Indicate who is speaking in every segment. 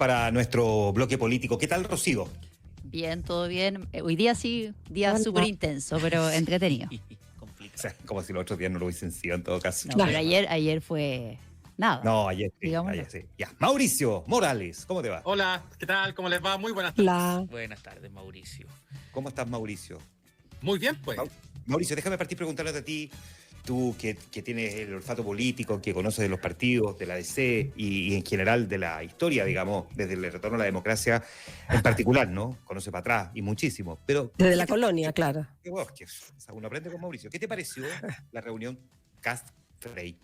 Speaker 1: para nuestro bloque político. ¿Qué tal, Rocío?
Speaker 2: Bien, todo bien. Hoy día sí, día súper intenso, pero entretenido.
Speaker 1: O sea, como si los otros días no lo hubiesen sido en todo caso.
Speaker 2: No, pero ayer fue nada.
Speaker 1: No, ayer sí,
Speaker 2: digámoslo.
Speaker 1: ayer sí. Ya. Mauricio Morales, ¿cómo te va?
Speaker 3: Hola, ¿qué tal? ¿Cómo les va? Muy buenas tardes.
Speaker 4: Hola.
Speaker 5: Buenas tardes, Mauricio.
Speaker 1: ¿Cómo estás, Mauricio?
Speaker 3: Muy bien, pues.
Speaker 1: Mauricio, déjame partir preguntándote a ti, tú que tienes el olfato político, que conoces de los partidos, de la DC y en general de la historia, digamos, desde el retorno a la democracia en particular, ¿no? Conoce para atrás y muchísimo. Pero
Speaker 4: Desde la colonia, claro.
Speaker 1: qué bueno, que uno aprende con Mauricio. ¿Qué te pareció la reunión Cast-Frey?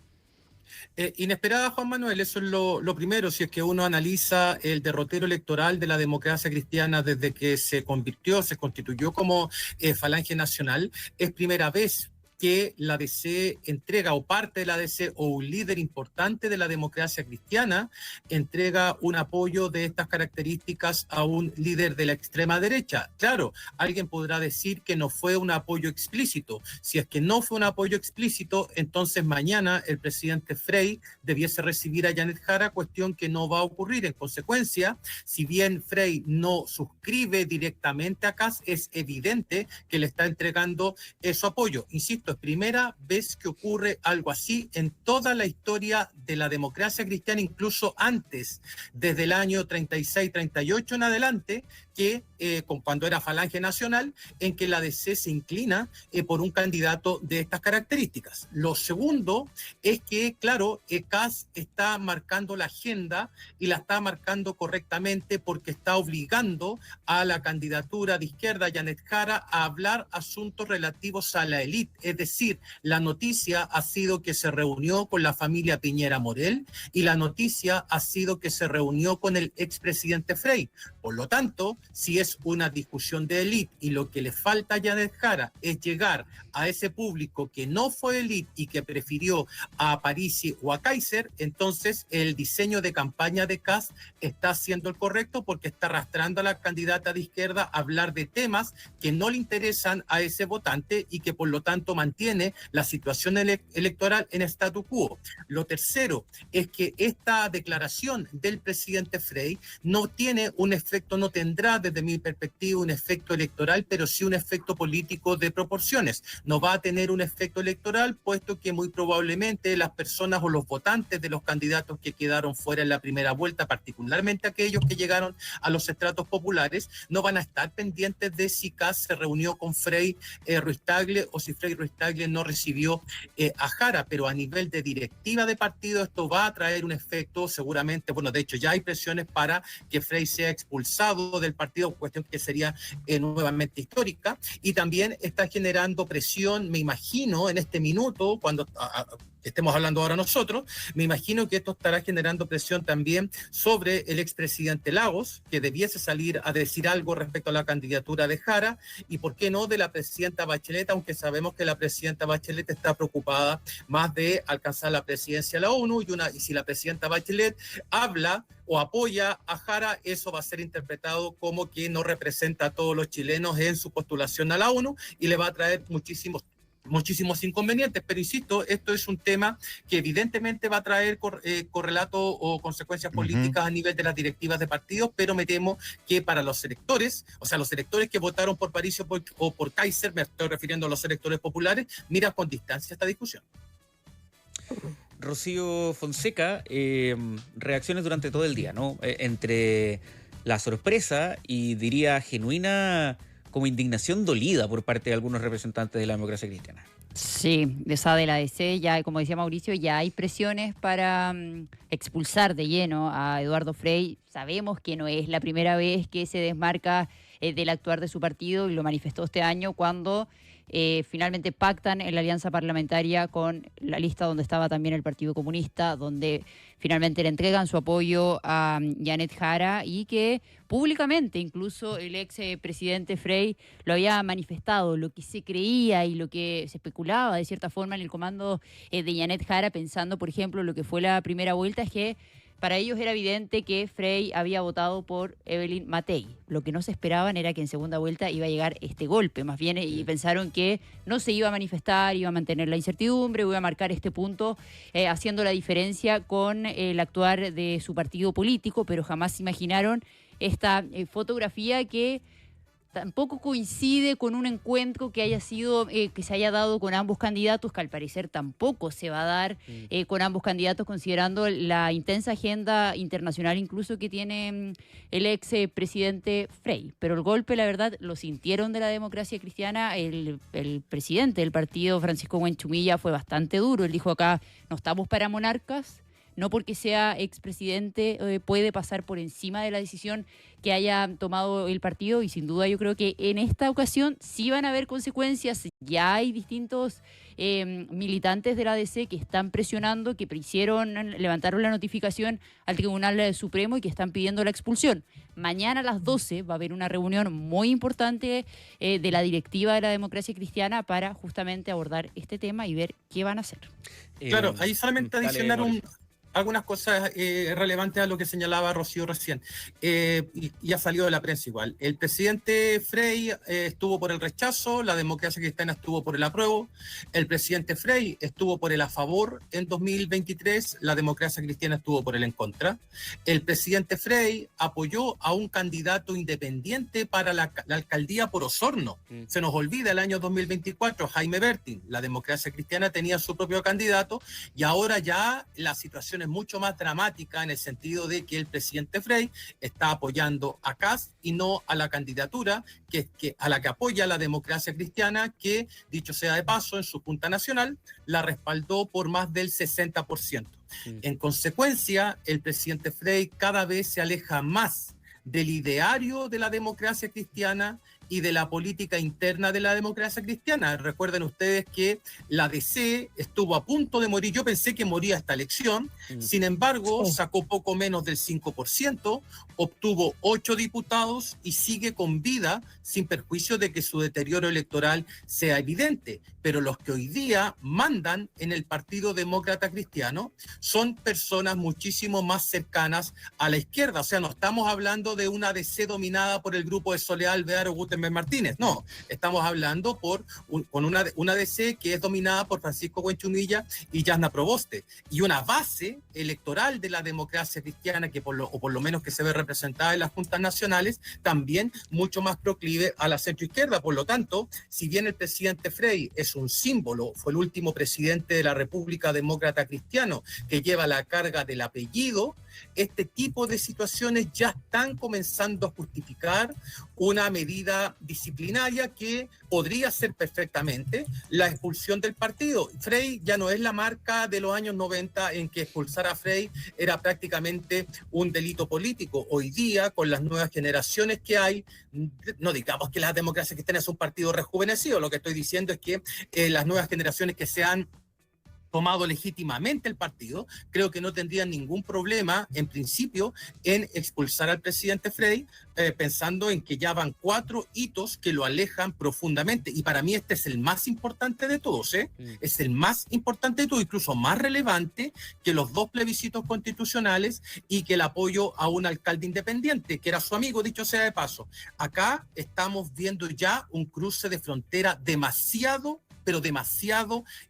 Speaker 3: Inesperada, Juan Manuel, eso es lo primero. Si es que uno analiza el derrotero electoral de la democracia cristiana desde que se constituyó como Falange Nacional, es primera vez que la DC entrega, o parte de la DC, o un líder importante de la democracia cristiana, entrega un apoyo de estas características a un líder de la extrema derecha. Claro, alguien podrá decir que no fue un apoyo explícito. Si es que no fue un apoyo explícito, entonces mañana el presidente Frey debiese recibir a Janet Jara, cuestión que no va a ocurrir. En consecuencia, si bien Frey no suscribe directamente a Kast, es evidente que le está entregando su apoyo. Insisto, es primera vez que ocurre algo así en toda la historia de la democracia cristiana, incluso antes, desde el año 36-38 en adelante, que cuando era Falange Nacional, en que la DC se inclina por un candidato de estas características. Lo segundo es que, claro, Kast está marcando la agenda y la está marcando correctamente porque está obligando a la candidatura de izquierda, Janet Jara, a hablar asuntos relativos a la élite. Es decir, la noticia ha sido que se reunió con la familia Piñera Morel y la noticia ha sido que se reunió con el expresidente Frey. Por lo tanto, si es una discusión de élite y lo que le falta a Janet Jara es llegar a ese público que no fue élite y que prefirió a Parisi o a Kaiser, entonces el diseño de campaña de Kast está siendo el correcto porque está arrastrando a la candidata de izquierda a hablar de temas que no le interesan a ese votante y que por lo tanto mantiene la situación electoral en statu quo. Lo tercero es que esta declaración del presidente Frey no tiene un efecto, no tendrá desde mi perspectiva un efecto electoral, pero sí un efecto político de proporciones. No va a tener un efecto electoral, puesto que muy probablemente las personas o los votantes de los candidatos que quedaron fuera en la primera vuelta, particularmente aquellos que llegaron a los estratos populares, no van a estar pendientes de si Kast se reunió con Frei Ruiz-Tagle o si Frei Ruiz-Tagle no recibió a Jara, pero a nivel de directiva de partido esto va a traer un efecto seguramente, bueno, de hecho ya hay presiones para que Frei sea expulsado del partido, cuestión que sería nuevamente histórica, y también está generando presión, me imagino, en este minuto, cuando estemos hablando ahora nosotros, me imagino que esto estará generando presión también sobre el expresidente Lagos, que debiese salir a decir algo respecto a la candidatura de Jara, y por qué no de la presidenta Bachelet, aunque sabemos que la presidenta Bachelet está preocupada más de alcanzar la presidencia de la ONU, y si la presidenta Bachelet habla o apoya a Jara, eso va a ser interpretado como que no representa a todos los chilenos en su postulación a la ONU y le va a traer muchísimos inconvenientes, pero insisto, esto es un tema que evidentemente va a traer correlato o consecuencias políticas a nivel de las directivas de partidos, pero me temo que para los electores, o sea, los electores que votaron por París o por Kaiser, me estoy refiriendo a los electores populares, mira con distancia esta discusión.
Speaker 5: Rocío Fonseca, reacciones durante todo el día, ¿no? Entre la sorpresa y diría genuina como indignación dolida por parte de algunos representantes de la democracia cristiana.
Speaker 2: Sí, esa de la DC, ya como decía Mauricio, ya hay presiones para expulsar de lleno a Eduardo Frei. Sabemos que no es la primera vez que se desmarca del actuar de su partido y lo manifestó este año cuando finalmente pactan en la alianza parlamentaria con la lista donde estaba también el Partido Comunista, donde finalmente le entregan su apoyo a Janet Jara y que públicamente incluso el ex presidente Frey lo había manifestado, lo que se creía y lo que se especulaba de cierta forma en el comando de Janet Jara, pensando por ejemplo lo que fue la primera vuelta, es que para ellos era evidente que Frey había votado por Evelyn Matei. Lo que no se esperaban era que en segunda vuelta iba a llegar este golpe, más bien, y pensaron que no se iba a manifestar, iba a mantener la incertidumbre, iba a marcar este punto, haciendo la diferencia con el actuar de su partido político, pero jamás imaginaron esta fotografía que tampoco coincide con un encuentro que haya sido, que se haya dado con ambos candidatos, que al parecer tampoco se va a dar con ambos candidatos, considerando la intensa agenda internacional incluso que tiene el ex presidente Frey. Pero el golpe, la verdad, lo sintieron de la democracia cristiana. El presidente del partido, Francisco Buenchumilla, fue bastante duro. Él dijo acá, no estamos para monarcas. No porque sea expresidente puede pasar por encima de la decisión que haya tomado el partido, y sin duda yo creo que en esta ocasión sí van a haber consecuencias. Ya hay distintos militantes de la ADC que están presionando, que levantaron la notificación al Tribunal Supremo y que están pidiendo la expulsión. Mañana a las 12 va a haber una reunión muy importante de la directiva de la democracia cristiana para justamente abordar este tema y ver qué van a hacer.
Speaker 3: Claro, ahí solamente adicionar algunas cosas relevantes a lo que señalaba Rocío recién, y ha salido de la prensa igual. El presidente Frey estuvo por el rechazo, la democracia cristiana estuvo por el apruebo, el presidente Frey estuvo por el a favor en 2023, la democracia cristiana estuvo por el en contra. El presidente Frey apoyó a un candidato independiente para la alcaldía por Osorno. Se nos olvida el año 2024, Jaime Bertin. La democracia cristiana tenía su propio candidato y ahora ya la situación es mucho más dramática en el sentido de que el presidente Frey está apoyando a Kast y no a la candidatura a la que apoya la democracia cristiana, que, dicho sea de paso, en su Junta Nacional la respaldó por más del 60%. En consecuencia, el presidente Frey cada vez se aleja más del ideario de la democracia cristiana y de la política interna de la democracia cristiana. Recuerden ustedes que la DC estuvo a punto de morir. Yo pensé que moría esta elección. Sin embargo, sacó poco menos del 5%, obtuvo 8 diputados y sigue con vida, sin perjuicio de que su deterioro electoral sea evidente. Pero los que hoy día mandan en el Partido Demócrata Cristiano son personas muchísimo más cercanas a la izquierda. O sea, no estamos hablando de una DC dominada por el grupo de Soledad Alvear o Gutenberg Martínez. No, estamos hablando con una DC que es dominada por Francisco Buenchumilla y Yasna Proboste, y una base electoral de la democracia cristiana que por lo menos que se ve representada en las juntas nacionales, también mucho más proclive a la centroizquierda. Por lo tanto, si bien el presidente Frey es un símbolo, fue el último presidente de la República Demócrata Cristiano que lleva la carga del apellido, este tipo de situaciones ya están comenzando a justificar una medida disciplinaria que podría ser perfectamente la expulsión del partido. Frey ya no es la marca de los años 90 en que expulsar a Frey era prácticamente un delito político. Hoy día, con las nuevas generaciones que hay, no digamos que la democracia cristiana es un partido rejuvenecido, lo que estoy diciendo es que las nuevas generaciones que se han tomado legítimamente el partido, creo que no tendrían ningún problema, en principio, en expulsar al presidente Frey, pensando en que ya van 4 hitos que lo alejan profundamente. Y para mí este es el más importante de todos, es el más importante de todos, incluso más relevante que los 2 plebiscitos constitucionales y que el apoyo a un alcalde independiente, que era su amigo, dicho sea de paso. Acá estamos viendo ya un cruce de frontera demasiado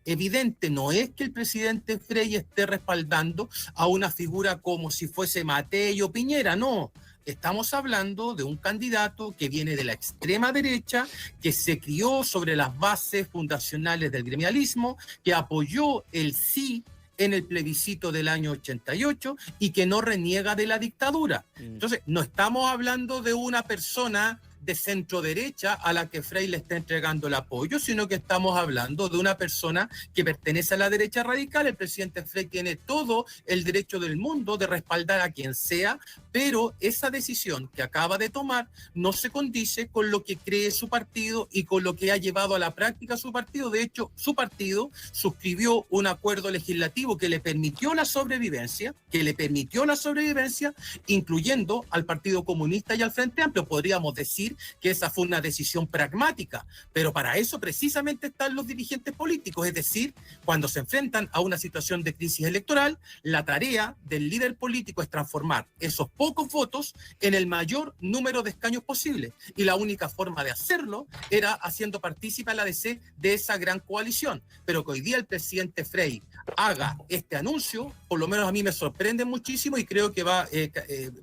Speaker 3: evidente. No es que el presidente Frey esté respaldando a una figura como si fuese Matei o Piñera, no. Estamos hablando de un candidato que viene de la extrema derecha, que se crió sobre las bases fundacionales del gremialismo, que apoyó el sí en el plebiscito del año 88 y que no reniega de la dictadura. Entonces, no estamos hablando de una persona de centro derecha a la que Frey le está entregando el apoyo, sino que estamos hablando de una persona que pertenece a la derecha radical. El presidente Frey tiene todo el derecho del mundo de respaldar a quien sea, pero esa decisión que acaba de tomar no se condice con lo que cree su partido y con lo que ha llevado a la práctica su partido. De hecho, su partido suscribió un acuerdo legislativo que le permitió la sobrevivencia, incluyendo al Partido Comunista y al Frente Amplio. Podríamos decir decir que esa fue una decisión pragmática, pero para eso precisamente están los dirigentes políticos, es decir, cuando se enfrentan a una situación de crisis electoral, la tarea del líder político es transformar esos pocos votos en el mayor número de escaños posible, y la única forma de hacerlo era haciendo partícipe a la DC de esa gran coalición, pero que hoy día el presidente Frey haga este anuncio, por lo menos a mí me sorprende muchísimo y creo que va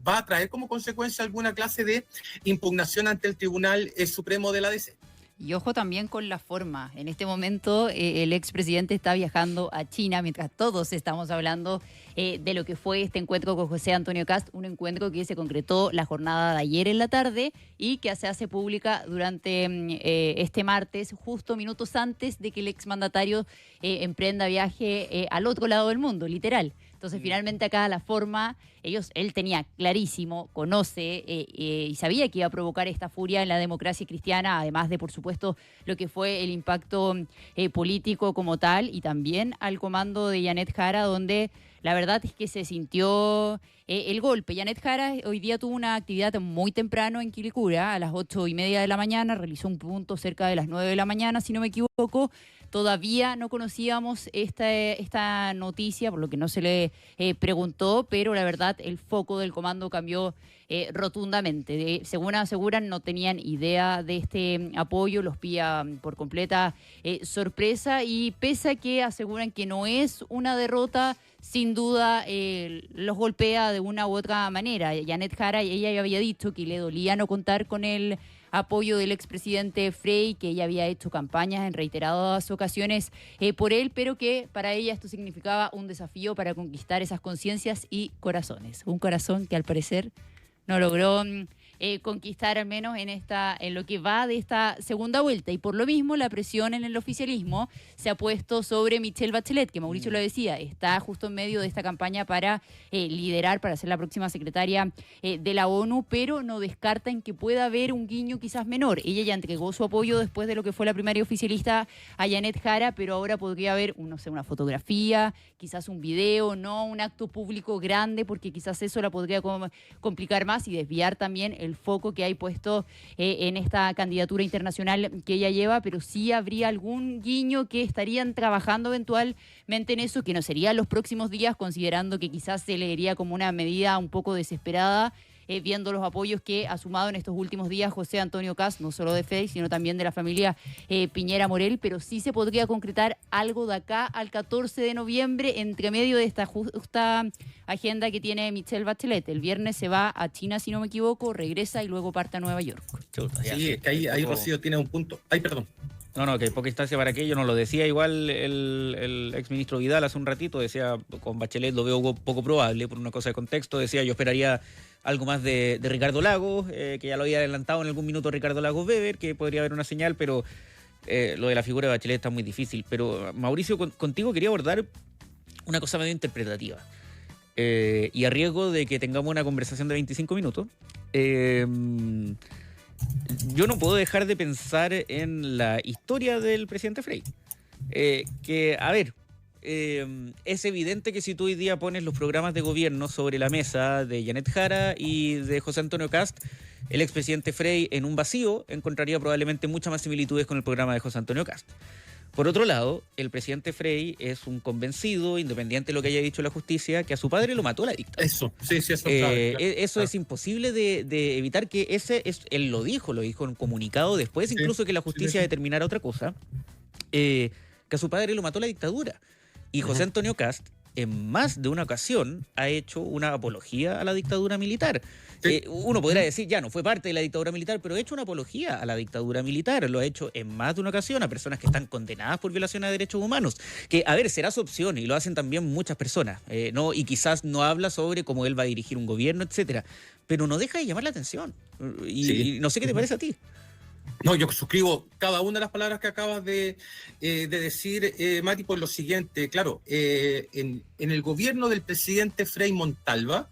Speaker 3: a traer como consecuencia alguna clase de impugnación ante el Tribunal Supremo de la DC.
Speaker 2: Y ojo también con la forma. En este momento el expresidente está viajando a China, mientras todos estamos hablando de lo que fue este encuentro con José Antonio Kast, un encuentro que se concretó la jornada de ayer en la tarde y que se hace pública durante este martes, justo minutos antes de que el exmandatario emprenda viaje al otro lado del mundo, literal. Entonces, finalmente acá la forma, él tenía clarísimo, conoce y sabía que iba a provocar esta furia en la democracia cristiana, además de, por supuesto, lo que fue el impacto político como tal, y también al comando de Janet Jara, donde la verdad es que se sintió el golpe. Janet Jara hoy día tuvo una actividad muy temprano en Quilicura, a las 8:30 de la mañana, realizó un punto cerca de las 9 de la mañana, si no me equivoco. Todavía no conocíamos esta noticia, por lo que no se le preguntó, pero la verdad el foco del comando cambió rotundamente. Según aseguran, no tenían idea de este apoyo, los pilla por completa sorpresa, y pese a que aseguran que no es una derrota, sin duda los golpea de una u otra manera. Janet Jara, ella ya había dicho que le dolía no contar con el apoyo del expresidente Frey, que ella había hecho campañas en reiteradas ocasiones por él, pero que para ella esto significaba un desafío para conquistar esas conciencias y corazones. Un corazón que al parecer no logró conquistar, al menos en lo que va de esta segunda vuelta, y por lo mismo la presión en el oficialismo se ha puesto sobre Michelle Bachelet, que Mauricio lo decía, está justo en medio de esta campaña para liderar, para ser la próxima secretaria de la ONU, pero no descartan que pueda haber un guiño quizás menor. Ella ya entregó su apoyo después de lo que fue la primaria oficialista a Janet Jara, pero ahora podría haber, no sé, una fotografía, quizás un video, no un acto público grande, porque quizás eso la podría complicar más y desviar también el foco que hay puesto en esta candidatura internacional que ella lleva, pero sí habría algún guiño que estarían trabajando eventualmente en eso, que no sería los próximos días, considerando que quizás se leería como una medida un poco desesperada, viendo los apoyos que ha sumado en estos últimos días José Antonio Kast, no solo de Frey, sino también de la familia Piñera Morel, pero sí se podría concretar algo de acá al 14 de noviembre, entre medio de esta justa agenda que tiene Michelle Bachelet. El viernes se va a China, si no me equivoco, regresa y luego parte a Nueva York.
Speaker 3: Sí, es que ahí Rocío tiene un punto. Ay, perdón.
Speaker 5: No, que hay poca instancia para aquello, nos lo decía igual el exministro Vidal hace un ratito, decía, con Bachelet lo veo poco probable, por una cosa de contexto, decía, yo esperaría algo más de Ricardo Lagos, que ya lo había adelantado en algún minuto Ricardo Lagos Weber, que podría haber una señal, pero lo de la figura de Bachelet está muy difícil. Pero Mauricio, contigo quería abordar una cosa medio interpretativa, y a riesgo de que tengamos una conversación de 25 minutos, yo no puedo dejar de pensar en la historia del presidente Frey. Que, a ver, es evidente que si tú hoy día pones los programas de gobierno sobre la mesa de Janet Jara y de José Antonio Kast, el expresidente Frey en un vacío encontraría probablemente muchas más similitudes con el programa de José Antonio Kast. Por otro lado, el presidente Frey es un convencido, independiente de lo que haya dicho la justicia, que a su padre lo mató la dictadura.
Speaker 3: Eso, sí, eso claro.
Speaker 5: Eso es imposible de evitar, que él lo dijo en un comunicado después, incluso que la justicia determinara otra cosa, que a su padre lo mató la dictadura. Y José Antonio Kast, en más de una ocasión, ha hecho una apología a la dictadura militar. Sí. Uno podrá decir, ya no fue parte de la dictadura militar, pero ha hecho una apología a la dictadura militar. Lo ha hecho en más de una ocasión a personas que están condenadas por violación a derechos humanos. Que, a ver, será su opción y lo hacen también muchas personas. Y quizás no habla sobre cómo él va a dirigir un gobierno, etcétera. Pero no deja de llamar la atención. Y no sé qué te parece a ti.
Speaker 3: No, yo suscribo cada una de las palabras que acabas de decir, Mati, por lo siguiente. Claro, en el gobierno del presidente Frei Montalva,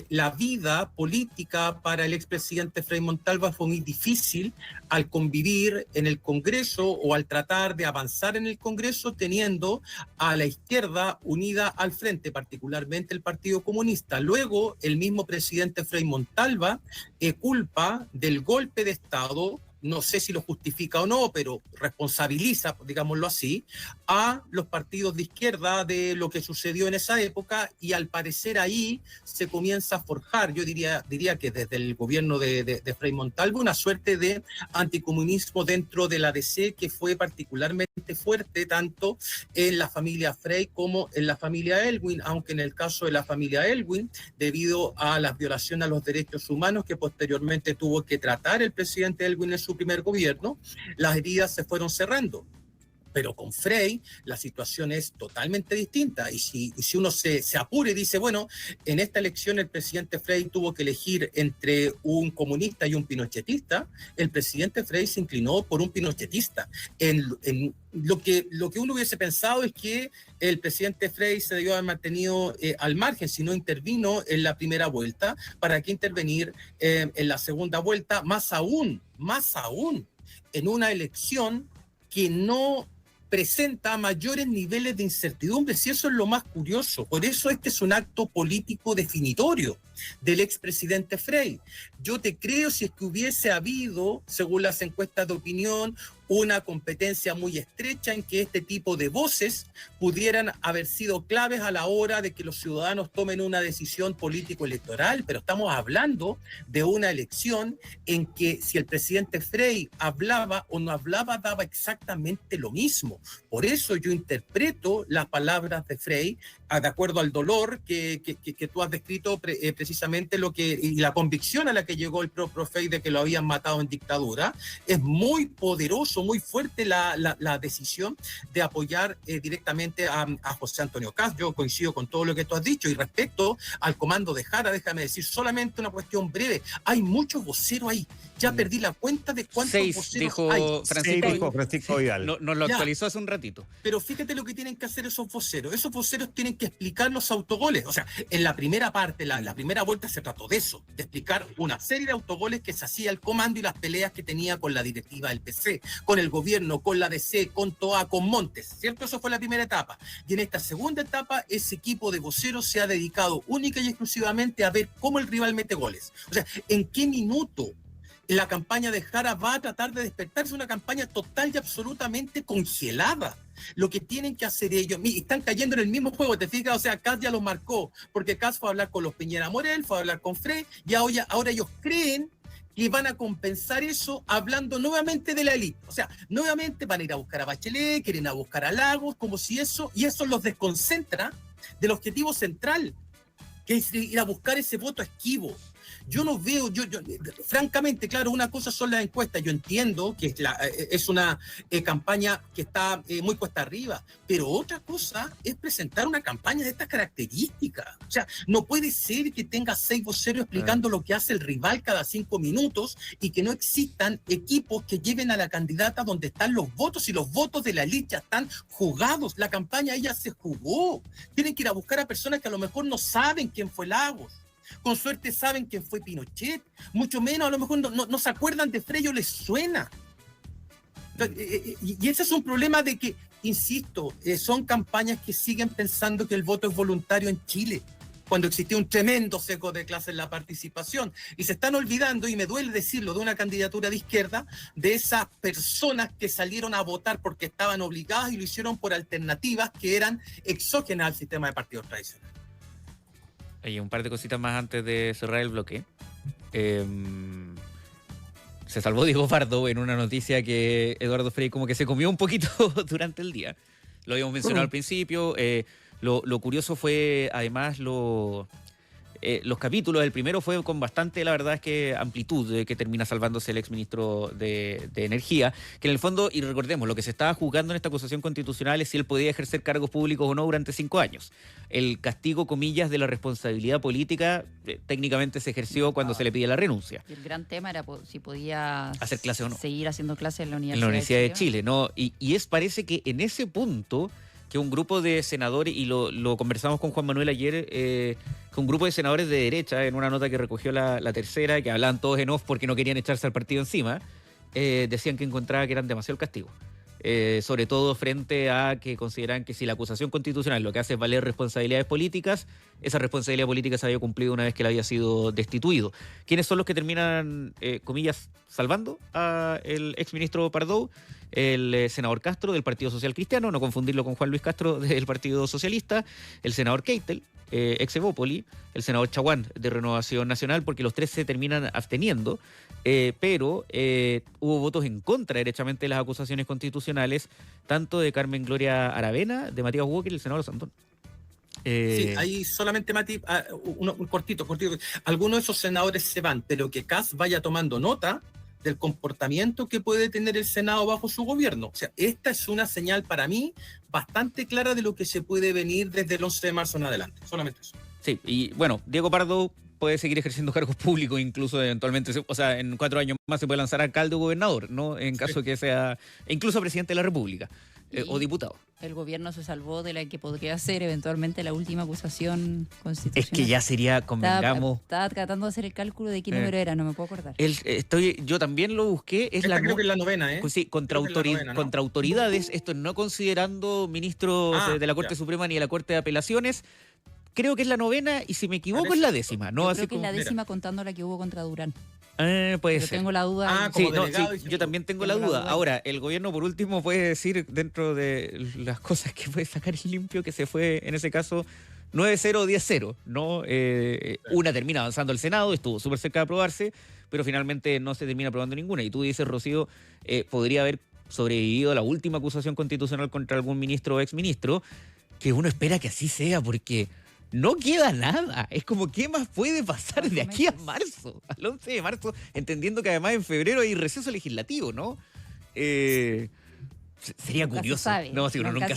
Speaker 3: la vida política para el expresidente Frei Montalva fue muy difícil al convivir en el Congreso o al tratar de avanzar en el Congreso teniendo a la izquierda unida al frente, particularmente el Partido Comunista. Luego, el mismo presidente Frei Montalva culpa del golpe de Estado, no sé si lo justifica o no, pero responsabiliza, digámoslo así, a los partidos de izquierda de lo que sucedió en esa época, y al parecer ahí se comienza a forjar, yo diría que desde el gobierno de Frei Montalva, una suerte de anticomunismo dentro de la DC que fue particularmente fuerte tanto en la familia Frei como en la familia Elwin, aunque en el caso de la familia Elwin, debido a las violaciones a los derechos humanos que posteriormente tuvo que tratar el presidente Elwin en su primer gobierno, las heridas se fueron cerrando. Pero con Frei la situación es totalmente distinta. Y si uno se apura y dice, bueno, en esta elección el presidente Frei tuvo que elegir entre un comunista y un pinochetista, el presidente Frei se inclinó por un pinochetista. Lo que uno hubiese pensado es que el presidente Frei se debió haber mantenido al margen, si no intervino en la primera vuelta, ¿para qué intervenir en la segunda vuelta? Más aún, en una elección que no presenta mayores niveles de incertidumbre, si eso es lo más curioso. Por eso este es un acto político definitorio del expresidente Frei. Yo te creo si es que hubiese habido, según las encuestas de opinión, una competencia muy estrecha en que este tipo de voces pudieran haber sido claves a la hora de que los ciudadanos tomen una decisión político-electoral, pero estamos hablando de una elección en que si el presidente Frei hablaba o no hablaba, daba exactamente lo mismo. Por eso yo interpreto las palabras de Frei de acuerdo al dolor que tú has descrito precisamente y la convicción a la que llegó el propio Frei de que lo habían matado en dictadura. Es muy poderoso, muy fuerte la decisión de apoyar directamente a José Antonio Kast. Yo coincido con todo lo que tú has dicho, y respecto al comando de Jara, déjame decir solamente una cuestión breve. Hay muchos voceros ahí. Ya perdí la cuenta de cuántos voceros
Speaker 5: dijo
Speaker 3: hay.
Speaker 5: Francisco
Speaker 1: Vidal.
Speaker 5: Nos lo actualizó hace un ratito.
Speaker 3: Pero fíjate lo que tienen que hacer esos voceros. Esos voceros tienen que explicar los autogoles. O sea, en la primera parte, la primera vuelta se trató de eso, de explicar una serie de autogoles que se hacía el comando y las peleas que tenía con la directiva del PC, con el gobierno, con la DC, con TOA, con Montes, ¿cierto? Eso fue la primera etapa. Y en esta segunda etapa, ese equipo de voceros se ha dedicado única y exclusivamente a ver cómo el rival mete goles. O sea, ¿en qué minuto la campaña de Jara va a tratar de despertarse? Una campaña total y absolutamente congelada. Lo que tienen que hacer ellos, están cayendo en el mismo juego, ¿te fijas? O sea, Kast ya lo marcó, porque Kast fue a hablar con los Piñera Morel, fue a hablar con Frei, y ahora ellos creen que van a compensar eso hablando nuevamente de la élite. O sea, nuevamente van a ir a buscar a Bachelet, quieren ir a buscar a Lagos, como si eso los desconcentra del objetivo central, que es ir a buscar ese voto esquivo. Yo no veo, francamente, claro, una cosa son las encuestas, yo entiendo que es una campaña que está muy cuesta arriba, pero otra cosa es presentar una campaña de estas características. O sea, no puede ser que tenga 6 voceros explicando lo que hace el rival cada 5 minutos y que no existan equipos que lleven a la candidata donde están los votos, y los votos de la élite ya están jugados. La campaña ya se jugó. Tienen que ir a buscar a personas que a lo mejor no saben quién fue Lagos. Con suerte saben quién fue Pinochet, mucho menos a lo mejor no se acuerdan de Frei, o les suena. Y ese es un problema de que, insisto, son campañas que siguen pensando que el voto es voluntario en Chile, cuando existía un tremendo seco de clase en la participación. Y se están olvidando, y me duele decirlo, de una candidatura de izquierda, de esas personas que salieron a votar porque estaban obligadas y lo hicieron por alternativas que eran exógenas al sistema de partidos tradicionales.
Speaker 5: Oye, un par de cositas más antes de cerrar el bloque. Se salvó Diego Pardo en una noticia que Eduardo Frei como que se comió un poquito durante el día. Lo habíamos mencionado al principio. Lo curioso fue además los capítulos. El primero fue con bastante, la verdad es que amplitud, que termina salvándose el exministro de Energía, que en el fondo, y recordemos, lo que se estaba juzgando en esta acusación constitucional es si él podía ejercer cargos públicos o no durante 5 años. El castigo, comillas, de la responsabilidad política técnicamente se ejerció cuando se le pide la renuncia.
Speaker 2: Y el gran tema era si podía
Speaker 5: hacer clase o no.
Speaker 2: Seguir haciendo clases en la Universidad,
Speaker 5: de Chile, ¿no? Y parece que en ese punto, que un grupo de senadores, y lo conversamos con Juan Manuel ayer, que un grupo de senadores de derecha, en una nota que recogió la Tercera, que hablaban todos en off porque no querían echarse al partido encima, decían que encontraba que eran demasiado castigos. Sobre todo frente a que consideran que si la acusación constitucional lo que hace es valer responsabilidades políticas, esa responsabilidad política se había cumplido una vez que él había sido destituido. ¿Quiénes son los que terminan, comillas, salvando al exministro Pardow? El senador Castro del Partido Social Cristiano, no confundirlo con Juan Luis Castro del Partido Socialista, el senador Keitel, ex Evópoli, el senador Chaguán de Renovación Nacional, porque los tres se terminan absteniendo, pero hubo votos en contra derechamente de las acusaciones constitucionales, tanto de Carmen Gloria Aravena, de Matías Walker y el senador Sandón.
Speaker 3: Sí, ahí solamente, Mati, un cortito. Algunos de esos senadores se van, pero que Kast vaya tomando nota del comportamiento que puede tener el Senado bajo su gobierno. O sea, esta es una señal para mí bastante clara de lo que se puede venir desde el 11 de marzo en adelante. Solamente eso.
Speaker 5: Sí, y bueno, Diego Pardo puede seguir ejerciendo cargos públicos, incluso eventualmente, o sea, en 4 años más se puede lanzar alcalde o gobernador, ¿no? En caso de que sea, incluso presidente de la República, o diputado.
Speaker 2: El gobierno se salvó de la que podría ser eventualmente la última acusación constitucional.
Speaker 5: Es que ya sería, convengamos...
Speaker 2: Estaba tratando de hacer el cálculo de qué número era, no me puedo acordar.
Speaker 5: Yo también lo busqué.
Speaker 3: Creo que es la novena, ¿eh?
Speaker 5: Pues sí, contra autoridades, esto no considerando ministros de la Corte Suprema ni de la Corte de Apelaciones. Creo que es la novena y si me equivoco es la 10ª. ¿No?
Speaker 2: Yo creo que es la 10ª contando la que hubo contra Durán.
Speaker 5: Puede
Speaker 2: Yo
Speaker 5: ser.
Speaker 2: tengo la duda.
Speaker 5: Sí, yo también tengo la duda. Ahora, el gobierno por último puede decir, dentro de las cosas que puede sacar limpio, que se fue en ese caso 9-0 o 10-0, ¿no? Una termina avanzando al Senado, estuvo súper cerca de aprobarse, pero finalmente no se termina aprobando ninguna. Y tú dices, Rocío, podría haber sobrevivido a la última acusación constitucional contra algún ministro o exministro, que uno espera que así sea, porque no queda nada. Es como, ¿qué más puede pasar de aquí a marzo? Al 11 de marzo, entendiendo que además en febrero hay receso legislativo, ¿no? Sería
Speaker 2: nunca
Speaker 5: curioso.
Speaker 2: No,
Speaker 5: si uno nunca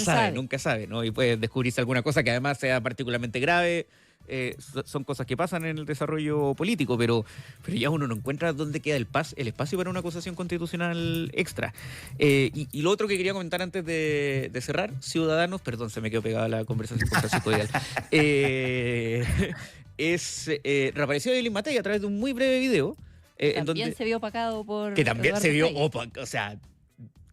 Speaker 5: sabe, ¿no? Y puede descubrirse alguna cosa que además sea particularmente grave. Son cosas que pasan en el desarrollo político, pero ya uno no encuentra dónde queda el espacio para una acusación constitucional extra. Y lo otro que quería comentar antes de cerrar, Ciudadanos, perdón, se me quedó pegada la conversación con Francisco Vidal, reapareció Evelyn Matei a través de un muy breve video.
Speaker 2: También se vio opacado por...
Speaker 5: Que también
Speaker 2: Eduardo
Speaker 5: se vio
Speaker 2: Frei.
Speaker 5: opaco, o sea...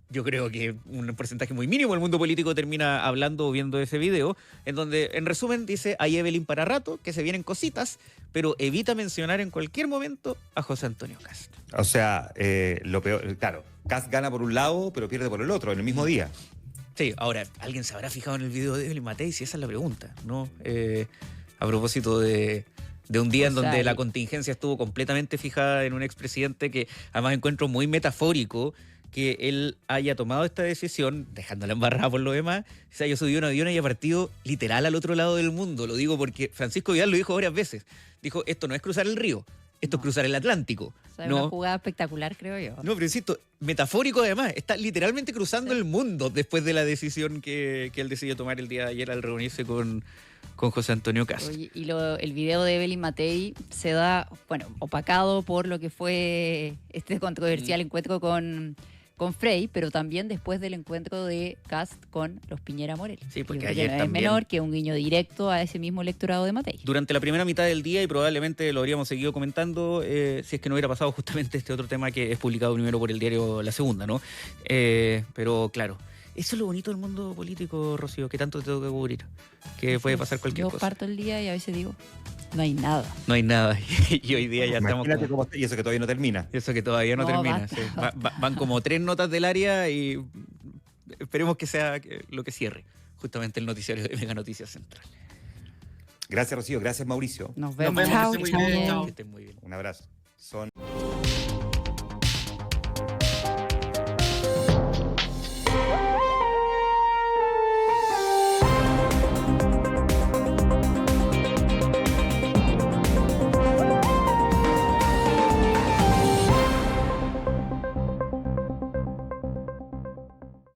Speaker 5: Yo creo que un porcentaje muy mínimo del mundo político termina hablando o viendo ese video, en donde, en resumen, dice, hay Evelyn para rato, que se vienen cositas, pero evita mencionar en cualquier momento a José Antonio Kast.
Speaker 1: O sea, lo peor, claro, Kast gana por un lado, pero pierde por el otro, en el mismo día.
Speaker 5: Sí, ahora, ¿alguien se habrá fijado en el video de Evelyn Matei? Si esa es la pregunta, ¿no? A propósito de un día en donde la contingencia estuvo completamente fijada en un expresidente que además encuentro muy metafórico que él haya tomado esta decisión, dejándola embarrada por lo demás, se haya subido a un avión y haya partido literal al otro lado del mundo. Lo digo porque Francisco Vidal lo dijo varias veces. Dijo, esto no es cruzar el río, esto es cruzar el Atlántico.
Speaker 2: O sea, una jugada espectacular, creo yo.
Speaker 5: No, pero insisto, metafórico además, está literalmente cruzando el mundo después de la decisión que él decidió tomar el día de ayer al reunirse con José Antonio Kast.
Speaker 2: Oye, y el video de Evelyn Matei se da, opacado por lo que fue este controversial encuentro con Frei, pero también después del encuentro de Kast con los Piñera Morel.
Speaker 5: Sí, porque
Speaker 2: que
Speaker 5: ayer
Speaker 2: no es
Speaker 5: también,
Speaker 2: menor que un guiño directo a ese mismo electorado de Matei.
Speaker 5: Durante la primera mitad del día, y probablemente lo habríamos seguido comentando, si es que no hubiera pasado justamente este otro tema que es publicado primero por el diario La Segunda, ¿no? Pero claro, eso es lo bonito del mundo político, Rocío, que tanto te tengo que cubrir, que puede pasar cualquier cosa.
Speaker 2: Yo parto el día y a veces digo, no hay nada.
Speaker 5: No hay nada. Y hoy día ya estamos...
Speaker 1: Y eso que todavía no termina.
Speaker 5: Eso que todavía no termina.
Speaker 2: Basta,
Speaker 5: Sí.
Speaker 2: basta.
Speaker 5: Van como 3 notas del área y esperemos que sea lo que cierre justamente el noticiario de Mega Noticias Central.
Speaker 1: Gracias, Rocío. Gracias, Mauricio.
Speaker 2: Nos vemos.
Speaker 3: Nos vemos,
Speaker 2: Chao,
Speaker 3: que esté muy
Speaker 2: chao.
Speaker 3: bien, chao.
Speaker 5: Que estén muy bien.
Speaker 1: Un abrazo.